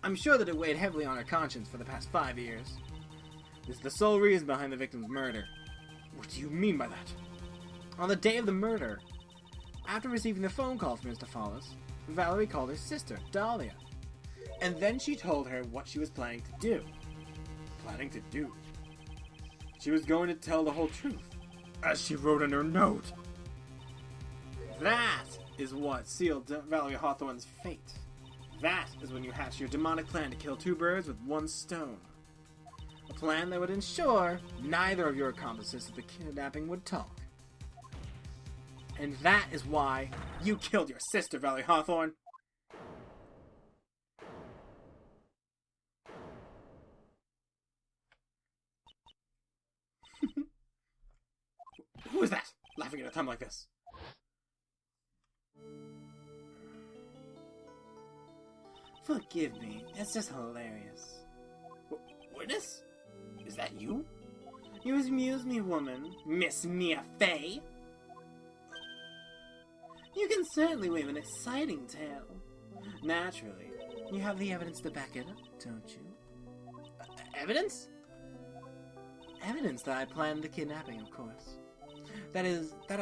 I'm sure that it weighed heavily on her conscience for the past 5 years. is the sole reason behind the victim's murder. What do you mean by that? On the day of the murder, after receiving the phone call from Mr. Fawles, Valerie called her sister, Dahlia. And then she told her what she was planning to do. Planning to do? She was going to tell the whole truth, as she wrote in her note. That is what sealed Valerie Hawthorne's fate. That is when you hatch your demonic plan to kill two birds with one stone. A plan that would ensure neither of your accomplices to the kidnapping would talk. And that is why you killed your sister, Valerie Hawthorne. Who is that, laughing at a time like this? Forgive me, it's just hilarious. Witness? Is that you? You amuse me, woman, Miss Mia Fey. You can certainly weave an exciting tale. Naturally, you have the evidence to back it up, don't you? Evidence? Evidence that I planned the kidnapping, of course. That is, that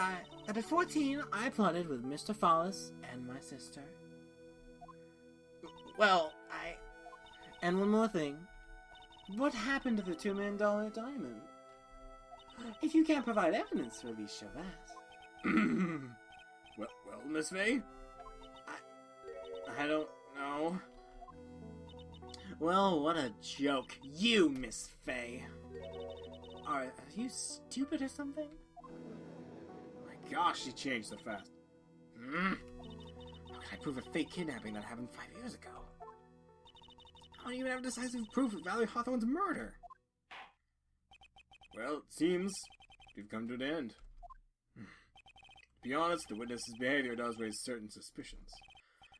at 14, I plotted with Mr. Fawles and my sister. Well, And one more thing. What happened to the $2 million diamond? If you can't provide evidence, at least show that. well, Miss Fey? I don't know. Well, what a joke. You, Miss Fey. Are you stupid or something? My gosh, she changed so fast. How can I prove a fake kidnapping that happened 5 years ago? I don't even have decisive proof of Valerie Hawthorne's murder. Well, it seems we've come to an end. To be honest, the witness's behavior does raise certain suspicions.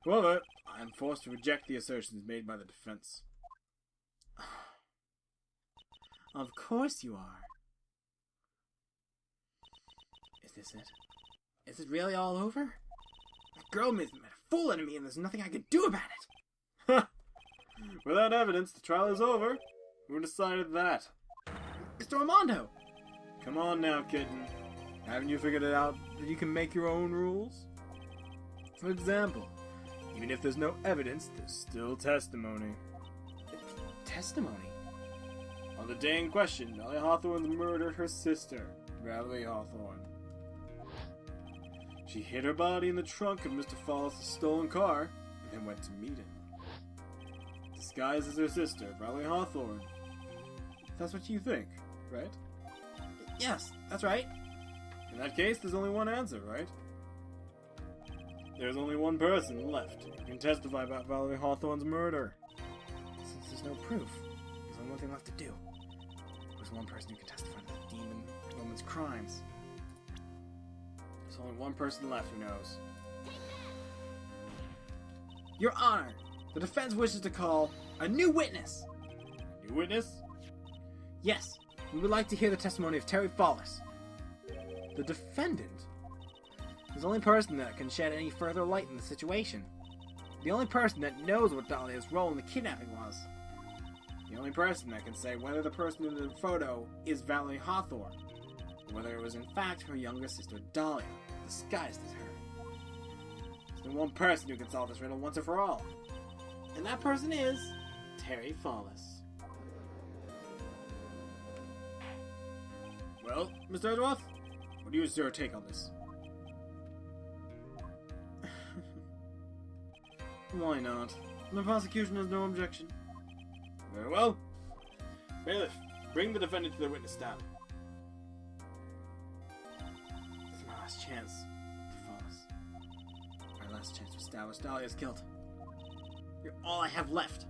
However, I am forced to reject the assertions made by the defense. Of course you are. Is this it? Is it really all over? That girl made a fool out of me and there's nothing I can do about it. Without evidence, the trial is over. Who decided that? Mr. Armando! Come on now, kitten. Haven't you figured it out that you can make your own rules? For example, even if there's no evidence, there's still testimony. Testimony? On the day in question, Valerie Hawthorne murdered her sister, Valerie Hawthorne. She hid her body in the trunk of Mr. Fawles' stolen car, and then went to meet him. Disguised as her sister, Valerie Hawthorne. That's what you think, right? Yes, that's right. In that case, there's only one answer, right? There's only one person left who can testify about Valerie Hawthorne's murder. Since there's no proof, there's only one thing left to do. There's one person who can testify to the demon woman's crimes. There's only one person left who knows. Your Honor, the defense wishes to call a new witness. New witness? Yes, we would like to hear the testimony of Terry Fawles. The defendant is the only person that can shed any further light in the situation. The only person that knows what Dahlia's role in the kidnapping was. The only person that can say whether the person in the photo is Valerie Hawthorne, or whether it was in fact her younger sister Dahlia, disguised as her. There's only one person who can solve this riddle once and for all. And that person is Terry Fawles. Well, Mr. Edgeworth, what is your take on this? Why not? The prosecution has no objection. Very well. Bailiff, bring the defendant to the witness stand. This is my last chance, Mr. Fawles. My last chance to establish Dahlia's guilt. You're all I have left.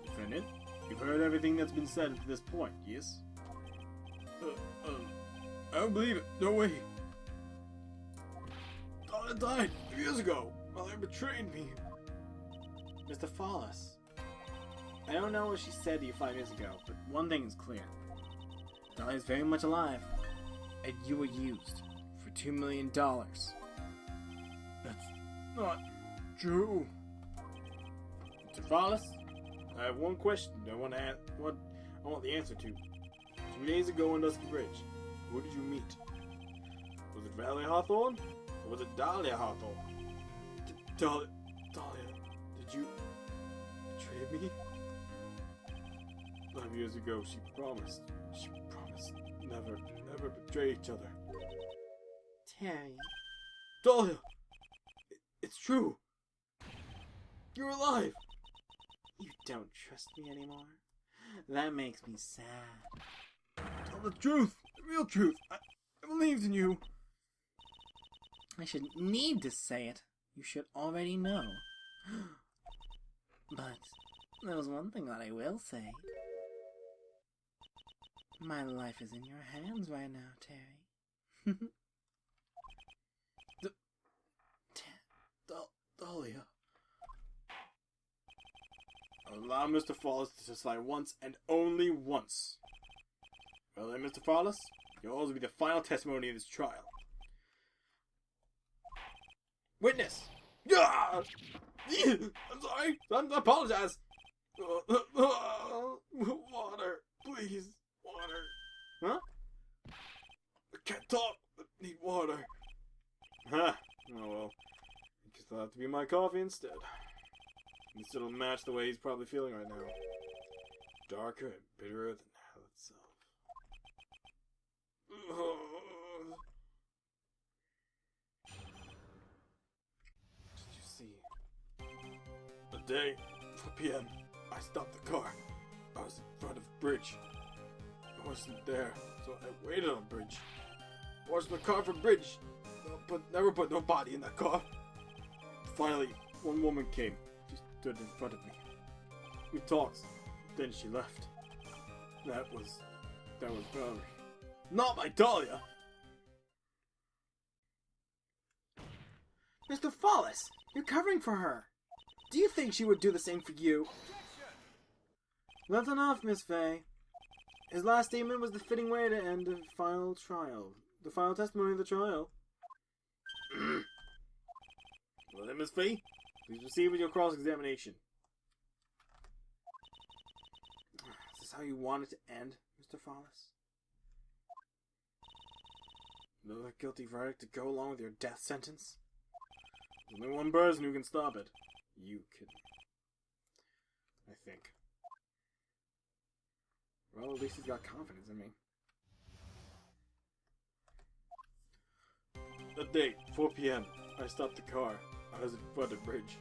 Defendant, you've heard everything that's been said to this point, yes? I don't believe it. No way. Dahlia died 3 years ago. Mother betrayed me. Mr. Fawles, I don't know what she said to you 5 years ago, but one thing is clear. Dahlia is very much alive, and you were used for $2 million. That's not true. Mr. Fawles, I have one question I want the answer to. 2 days ago in Dusky Bridge, who did you meet? Was it Valley Hawthorne? Or was it Dahlia Hawthorne? Dahlia, did you betray me? 5 years ago, she promised never betray each other. Terry. Dahlia! It's true! You're alive! You don't trust me anymore? That makes me sad. Tell the truth! The real truth! I believed in you! I shouldn't need to say it. You should already know. But there's one thing that I will say. My life is in your hands right now, Terry. Dahlia. Allow Mr. Fawles to decide once and only once. Well then, Mr. Fawles, yours will be the final testimony in this trial. Witness! Yeah! I'm sorry! I apologize! Water! Please! Water! Huh? I can't talk! I need water! Huh? Oh well. I guess that'll have to be my coffee instead. This will match the way he's probably feeling right now. Darker and bitterer than hell itself. Did you see? A day, 4 p.m. I stopped the car. I was in front of the bridge. I wasn't there, so I waited on the bridge. Watched the car from bridge, but never put no body in that car. Finally, one woman came. She stood in front of me. We talked. Then she left. That was Valerie. Not my Dahlia! Mr. Fawles, you're covering for her. Do you think she would do the same for you? Left enough, Miss Fay. His last statement was the fitting way to end the final trial. The final testimony of the trial. Well then, Miss Fay, please proceed with your cross-examination. Is this how you want it to end, Mr. Fawles? Another guilty verdict to go along with your death sentence? There's only one person who can stop it. You can. I think. Well, at least he's got confidence in me. That date, 4 p.m. I stopped the car. I was in front of the bridge.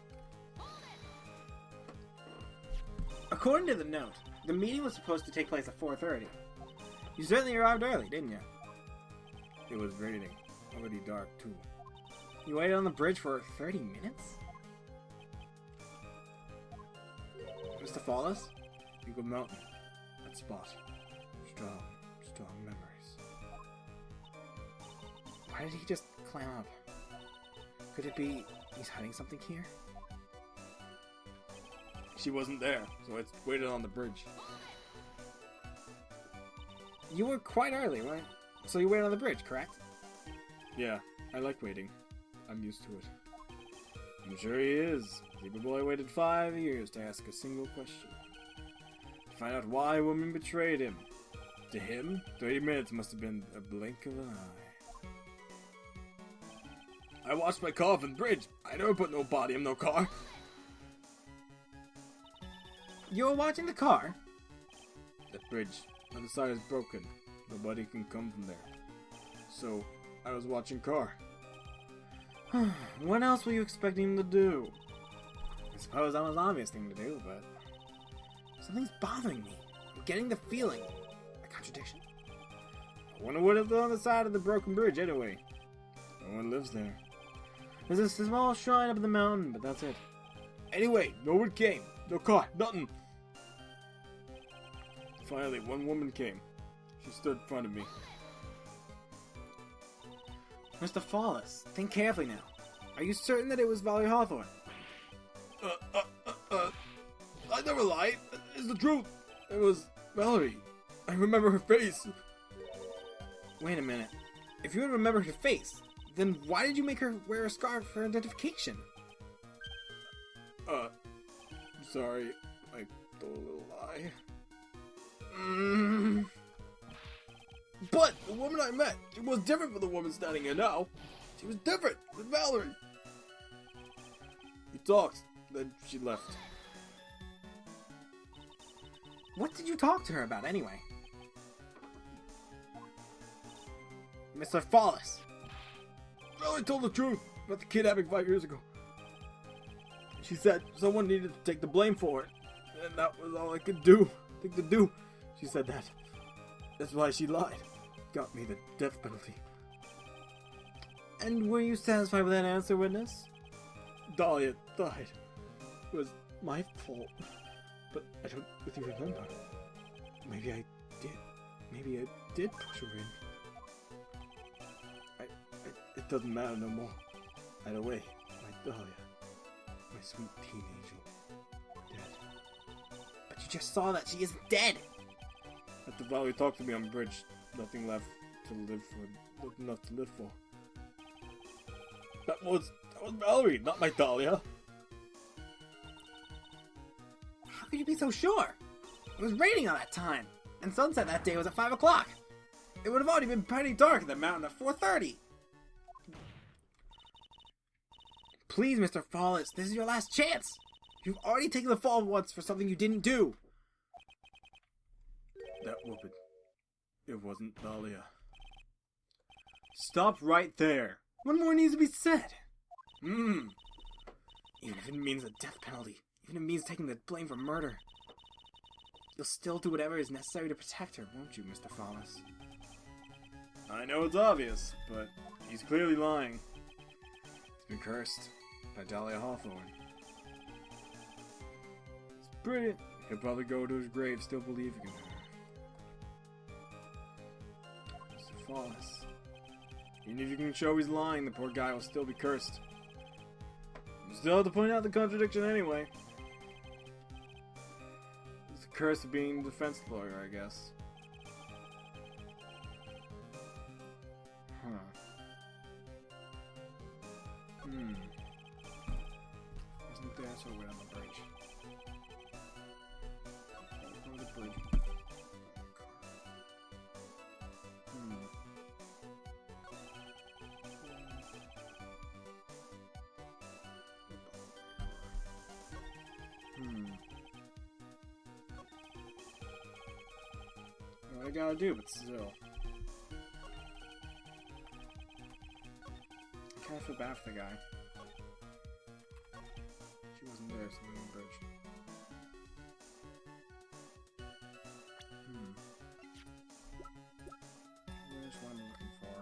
According to the note, the meeting was supposed to take place at 4:30. You certainly arrived early, didn't you? It was raining. Already dark, too. You waited on the bridge for 30 minutes? Mr. Fawles? Eagle Mountain. That spot. Strong memories. Why did he just climb up? Could it be he's hiding something here? She wasn't there, so I waited on the bridge. You were quite early, right? So you waited on the bridge, correct? Yeah, I like waiting. I'm used to it. I'm sure he is. The boy waited 5 years to ask a single question. To find out why a woman betrayed him. To him, 30 minutes must have been a blink of an eye. I watched my car from the bridge. I never put no body in no car. You were watching the car? That bridge on the side is broken. Nobody can come from there. So, I was watching car. What else were you expecting him to do? I suppose that was an obvious thing to do, but something's bothering me. I'm getting the feeling. A contradiction? I wonder what is on the side of the broken bridge anyway. No one lives there. There's a small shrine up in the mountain, but that's it. Anyway, no one came. No car, nothing. Finally, one woman came. She stood in front of me. Mr. Fawles, think carefully now. Are you certain that it was Valerie Hawthorne? I never lied. It's the truth. It was Valerie. I remember her face. Wait a minute. If you remember her face, then why did you make her wear a scarf for identification? Sorry, I told a little lie. But the woman I met, she was different from the woman standing here now. She was different with Valerie. We talked, then she left. What did you talk to her about anyway? Mr. Fawles. Well, I told the truth about the kidnapping 5 years ago. She said someone needed to take the blame for it, and that was all I could think to do. She said that. That's why she lied. Got me the death penalty. And were you satisfied with that answer, witness? Dahlia died. It was my fault. But I don't really remember. Maybe I did. Maybe I did push her in. It doesn't matter no more. Either way, my Dahlia, my sweet teen angel, dead. But you just saw that she is dead! After Valerie talked to me on the bridge, nothing left to live for. Nothing left to live for. That was Valerie, not my Dahlia. How could you be so sure? It was raining on that time, and sunset that day was at 5 o'clock. It would have already been pretty dark in the mountain at 4:30. Please, Mr. Fawles, this is your last chance. You've already taken the fall once for something you didn't do. That woman, it wasn't Dahlia. Stop right there. What more needs to be said? Even if it means a death penalty, even if it means taking the blame for murder, you'll still do whatever is necessary to protect her, won't you, Mr. Fawles? I know it's obvious, but he's clearly lying. He's been cursed by Dahlia Hawthorne. It's brilliant. He'll probably go to his grave still believing in her. Mr. Fawles. Even if you can show he's lying, the poor guy will still be cursed. You still have to point out the contradiction anyway. It's the curse of being a defense lawyer, I guess. Isn't there so we're on the bridge? Over the bridge. What I gotta do, but still. I kinda feel bad for the guy. She wasn't there, so on the bridge. Where's what I'm looking for?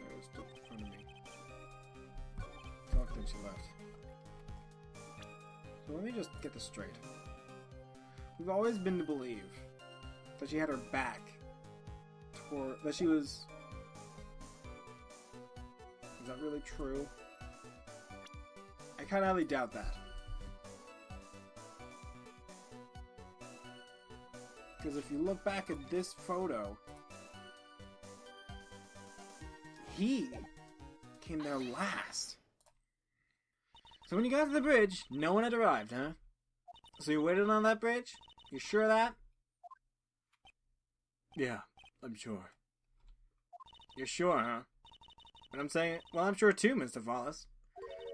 There's still in front of me. Talk, then she left. So let me just get this straight. We've always been to believe that she had her back toward, that she was... Is that really true? I kind of highly doubt that. Because if you look back at this photo, he came there last. So when you got to the bridge, no one had arrived, huh? So you waited on that bridge? You sure of that? Yeah, I'm sure. You're sure, huh? But I'm saying, well, I'm sure too, Mr. Fawles.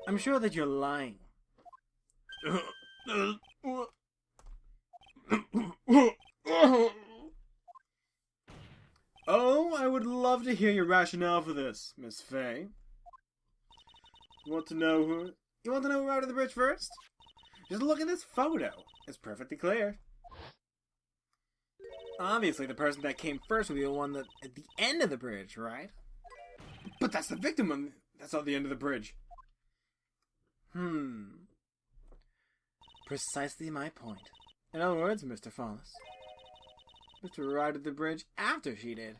I'm sure that you're lying. Oh, I would love to hear your rationale for this, Miss Fay. You want to know who routed the bridge first? Just look at this photo. It's perfectly clear. Obviously, the person that came first would be the one that at the end of the bridge, right? But that's the victim. That's not the end of the bridge. Precisely my point. In other words, Mr. Fawles, Mr. routed the bridge after she did.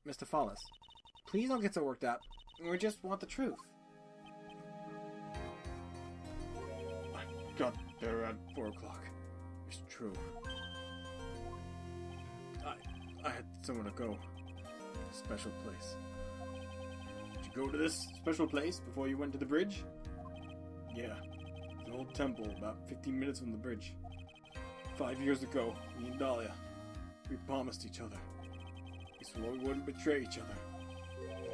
Mr. Fawles, please don't get so worked up. We just want the truth. I got there at 4 o'clock. It's true. I had somewhere to go. A special place. Did you go to this special place before you went to the bridge? Yeah. An old temple about 15 minutes from the bridge. 5 years ago, me and Dahlia, we promised each other. We swore we wouldn't betray each other.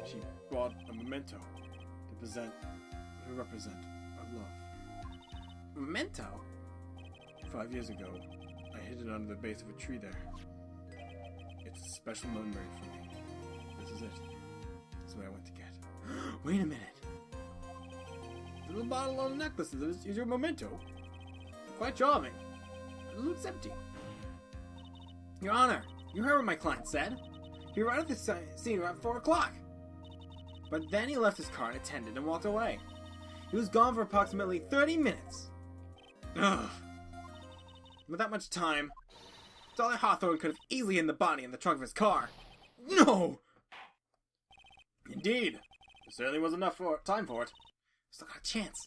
She brought a memento to represent our love. Memento? 5 years ago, I hid it under the base of a tree there. It's a special memory for me. This is it. That's what I went to get. Wait a minute. The little bottle on the necklace is your memento. Quite charming. It looks empty. Your Honor, you heard what my client said. He arrived at the scene around 4 o'clock. But then he left his car unattended and walked away. He was gone for approximately 30 minutes. Ugh. With that much time, Dahlia Hawthorne could have easily hidden the body in the trunk of his car. No! Indeed. There certainly was enough time for it. Still got a chance.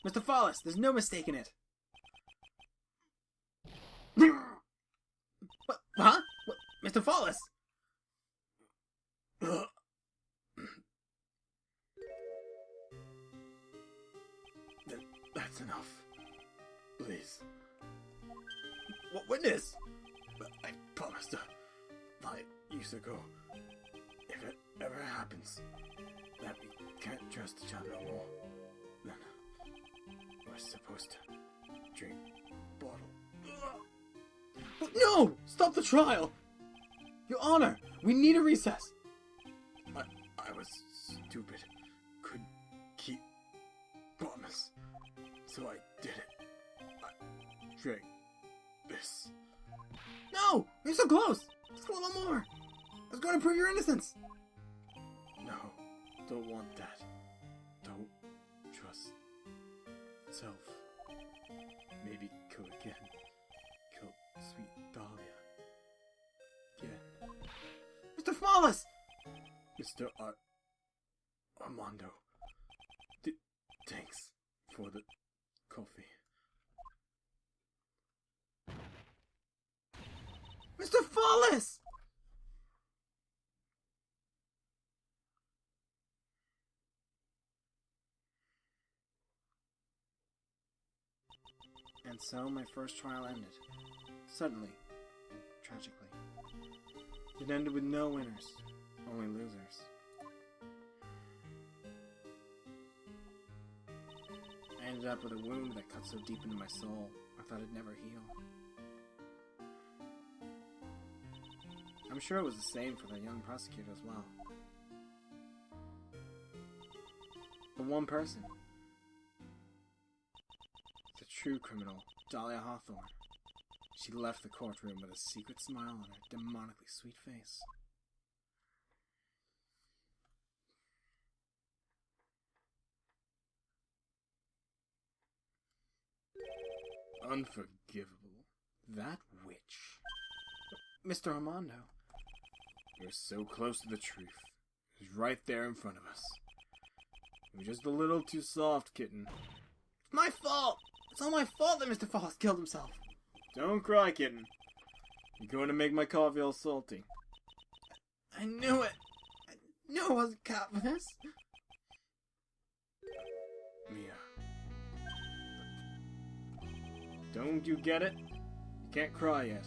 Mr. Fawles, there's no mistaking it. Huh? Mr. Fawles? That's enough. Please. What witness? I promised her 5 years ago. If it ever happens that we can't trust each other no more, then we're supposed to drink bottle. No! Stop the trial! Your Honor, we need a recess. I was stupid. Couldn't keep promise. So I did it. I drank this. No! You're so close! Just go a little more. I was going to prove your innocence. No, don't want that. Don't trust self. Maybe kill again. Kill sweet Dahlia. Again. Mr. Fawles! Mr. Armando. Thanks for the coffee. Mr. Fawles! And so my first trial ended. Suddenly. Tragically. It ended with no winners, only losers. I ended up with a wound that cut so deep into my soul, I thought it'd never heal. I'm sure it was the same for that young prosecutor as well. The one person. The true criminal, Dahlia Hawthorne. She left the courtroom with a secret smile on her demonically sweet face. Unforgivable. That witch. Mr. Armando. You're so close to the truth. It's right there in front of us. You're just a little too soft, kitten. It's my fault! It's all my fault that Mr. Fawles killed himself. Don't cry, kitten. You're going to make my coffee all salty. I knew it. I knew I wasn't cut for this. Mia. Don't you get it? You can't cry yet.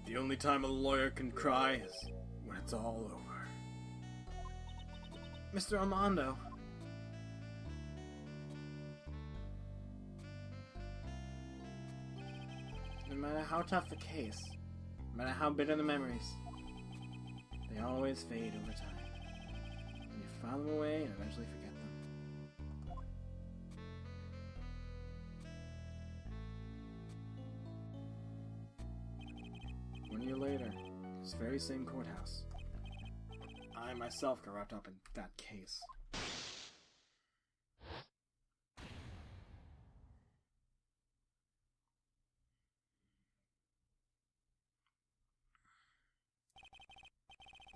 The only time a lawyer can cry is when it's all over. Mr. Armando. No matter how tough the case, no matter how bitter the memories, they always fade over time. And you file them away and eventually forget them. 1 year later, this very same courthouse, I myself got wrapped up in that case.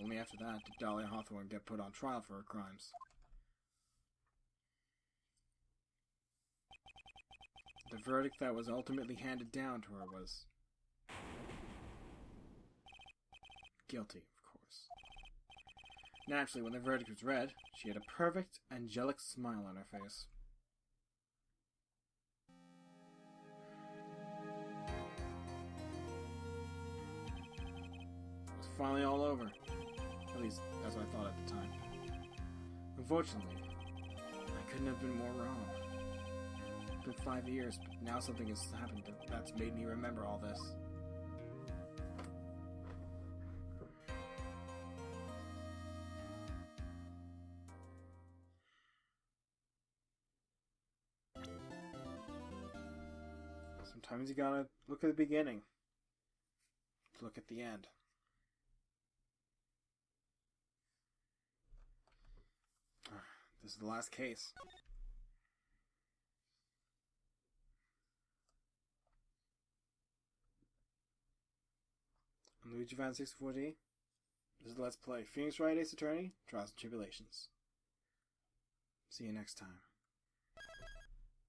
Only after that did Dahlia Hawthorne get put on trial for her crimes. The verdict that was ultimately handed down to her was guilty, of course. Naturally, when the verdict was read, she had a perfect, angelic smile on her face. It was finally all over. At least, that's what I thought at the time. Unfortunately, I couldn't have been more wrong. It's been 5 years, but now something has happened that's made me remember all this. Sometimes you gotta look at the beginning. Look at the end. This is the last case. I'm Luigi Van 64D. This is Let's Play Phoenix Wright Ace Attorney, Trials and Tribulations. See you next time.